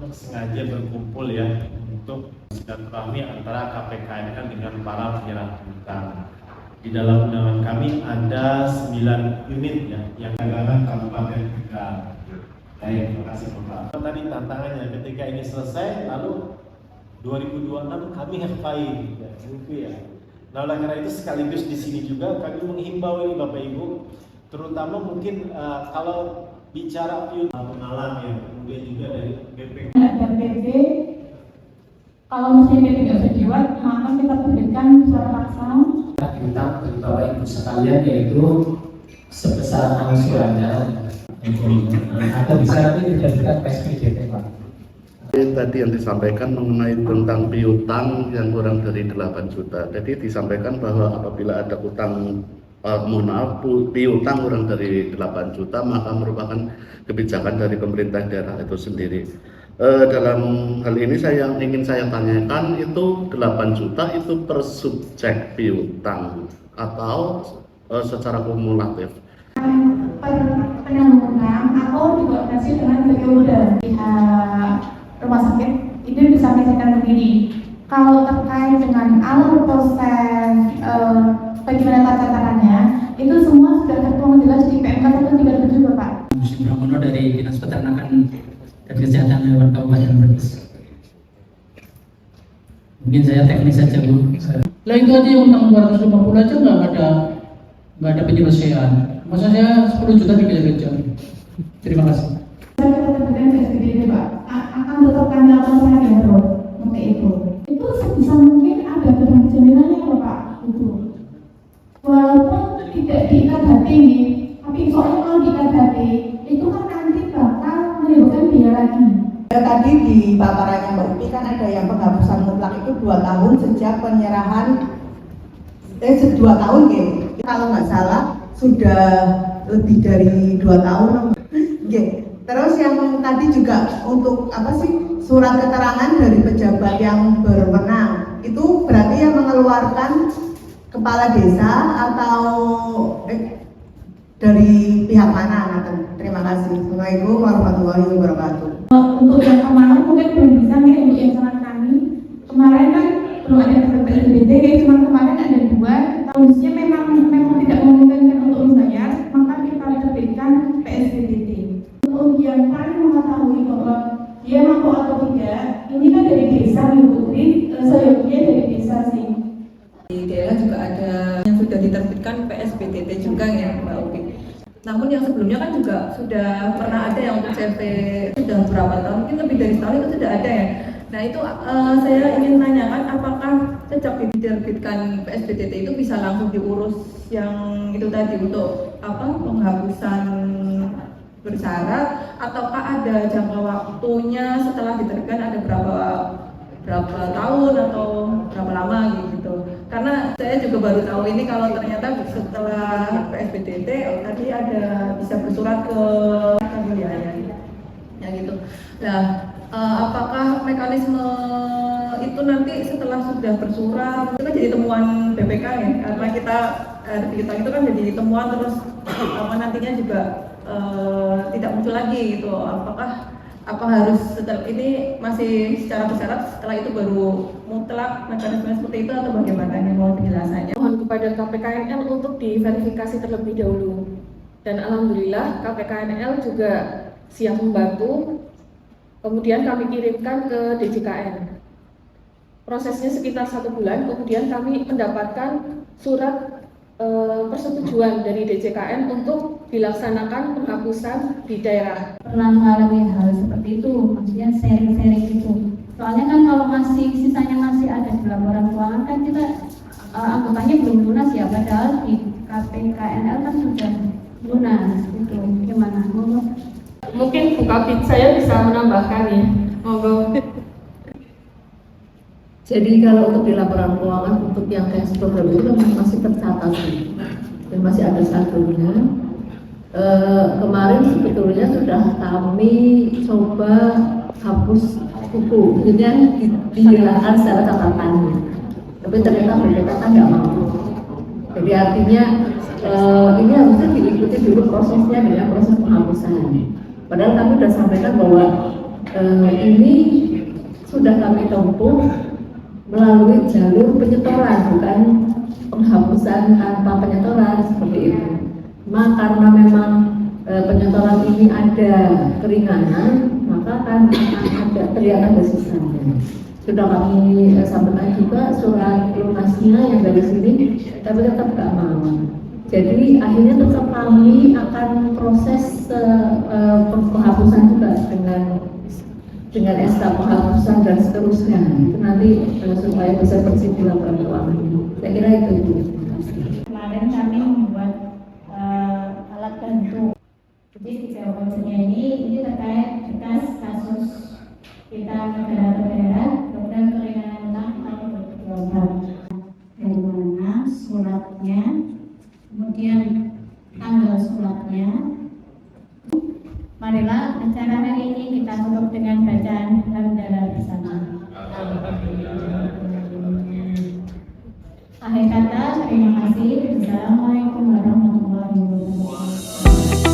sengaja berkumpul ya untuk silaturahmi antara KPKNL dengan para penyerah hutang. Di dalam undangan kami ada 9 unit ya yang dagangan Kabupaten Tegal. Baik, terima kasih Bapak. Tadi tantangannya ketika ini selesai, lalu 2026 kami FPI ya, ya. Nah, oleh karena itu sekaligus di sini juga kami menghimbau ini Bapak Ibu, terutama mungkin kalau bicara pengalam ya, kemudian juga dari BPK. BPK, kalau misalnya BPK nggak bisa dibuat, maka kita berikan surat paksa. Hutang bagi Bapak Ibu sekalian yaitu sebesar angsurannya atau bisa nanti dijadikan PSBDT Pak. Tadi yang disampaikan mengenai tentang piutang yang kurang dari 8 juta. Jadi disampaikan bahwa apabila ada utang piutang kurang dari 8 juta maka merupakan kebijakan dari pemerintah daerah itu sendiri. Dalam hal ini yang ingin saya tanyakan itu 8 juta itu per subjek piutang atau secara kumulatif? Per penanggungan atau dikoordinasi dengan BPUDA pihak rumah sakit ini disampaikan begini. Kalau terkait dengan alur proses bagaimana tata caranya itu semua sudah tertuang jelas di PMK 137 Bapak. Musim Pramono dari Dinas Peternakan dan Kesehatan Hewan Kabupaten Brebes. Mungkin saya teknis saja Bu. Lah itu aja yang utang 250 aja nggak ada penyelesaian. Masa saya 10 juta dikejar-kejar. Terima kasih. Kita terbitkan PSBDT Pak, akan tetap kami lakukan secara terus untuk itu. Itu sebisa mungkin ada barang jaminannya Bapak itu. Walaupun tidak diikat hati nih, tapi soalnya kalau diikat hati itu kan nanti bakal menimbulkan biaya lagi. Tadi di paparannya Mbak Upi kan ada yang penghapusan mutlak itu 2 tahun sejak penyerahan 2 tahun ya. Kalau nggak salah sudah lebih dari 2 tahun. Terus yang tadi juga untuk apa sih surat keterangan dari pejabat yang berwenang itu berarti yang mengeluarkan kepala desa atau dari pihak mana? Terima kasih. Assalamualaikum warahmatullahi wabarakatuh. Untuk yang kemarin mungkin belum bisa nih untuk yang sangat kami. Kemarin kan belum ada PSBDT, kayak cuma kemarin ada 2. Kondisinya memang tidak memungkinkan untuk membayar, maka kita terbitkan PSBDT. Untuk yang paling mengetahui bahwa dia mampu atau tidak, ini kan dari desa Ibu Putri, seyogianya dari desa sih. Di daerah juga ada yang sudah diterbitkan PSBDT juga ya Mbak Upi. Namun yang sebelumnya kan juga sudah pernah ada yang untuk CP sudah berapa tahun, mungkin lebih dari setahun itu sudah ada ya. Nah itu saya ingin tanyakan apakah sejak diterbitkan PSBDT itu bisa langsung diurus yang itu tadi untuk penghapusan bersyarat ataukah ada jangka waktunya setelah diterbitkan ada berapa tahun atau berapa lama gitu. Karena saya juga baru tahu ini kalau ternyata setelah PSBDT tadi ada bisa bersurat ke wilayah ya gitu. Nah, apakah mekanisme itu nanti setelah sudah bersurat itu kan jadi temuan BPK ya? Karena kita itu kan jadi temuan terus nantinya juga tidak muncul lagi gitu. Apa harus setelah ini masih secara bersyarat setelah itu baru mutlak mekanisme seperti itu atau bagaimana ini mohon penjelasannya? Mohon kepada KPKNL untuk diverifikasi terlebih dahulu dan alhamdulillah KPKNL juga siap membantu. Kemudian kami kirimkan ke DJKN. Prosesnya sekitar 1 bulan, kemudian kami mendapatkan surat persetujuan dari DJKN untuk dilaksanakan penghapusan di daerah. Pernah mengalami hal seperti itu, maksudnya sharing-sharing itu. Soalnya kan kalau sisanya masih ada di laporan keuangan kan kita anggapannya belum lunas ya, padahal di KPKNL kan sudah lunas itu. Gimana? Mungkin Bu Kabit saya bisa menambahkan ya. Monggo. Jadi kalau untuk di laporan keuangan untuk yang tes program itu masih tercatat dan masih ada saldonya. Kemarin sebetulnya sudah kami coba hapus buku, jadi dihilangkan secara catatannya. Tapi ternyata mereka kan nggak mampu. Jadi artinya ini harusnya diikuti dulu prosesnya dengan proses penghapusan. Padahal kami sudah sampaikan bahwa ini sudah kami tempuh melalui jalur penyetoran, bukan penghapusan tanpa penyetoran seperti itu. Karena memang penyetoran ini ada keringanan, maka akan ada terlihat ada sisanya. Sudah kami sampaikan juga surat lunasnya yang dari sini, tapi tetap nggak mau. Jadi akhirnya tetap kami akan proses penghapusan juga dengan SK penghapusan dan seterusnya. Itu nanti supaya bisa bersih di laporan keuangan. Saya kira itu. Kemarin kami membuat alat bantu. Jadi tiga poinnya ini terkait bekas kasus kita negara-negara program keringanan utang tahun 2024. Dari mana suratnya, kemudian tanggal suratnya. Marilah acara hari ini kita tutup dengan bacaan hamdalah bersama. Akhir kata, terima kasih. Assalamualaikum warahmatullahi wabarakatuh.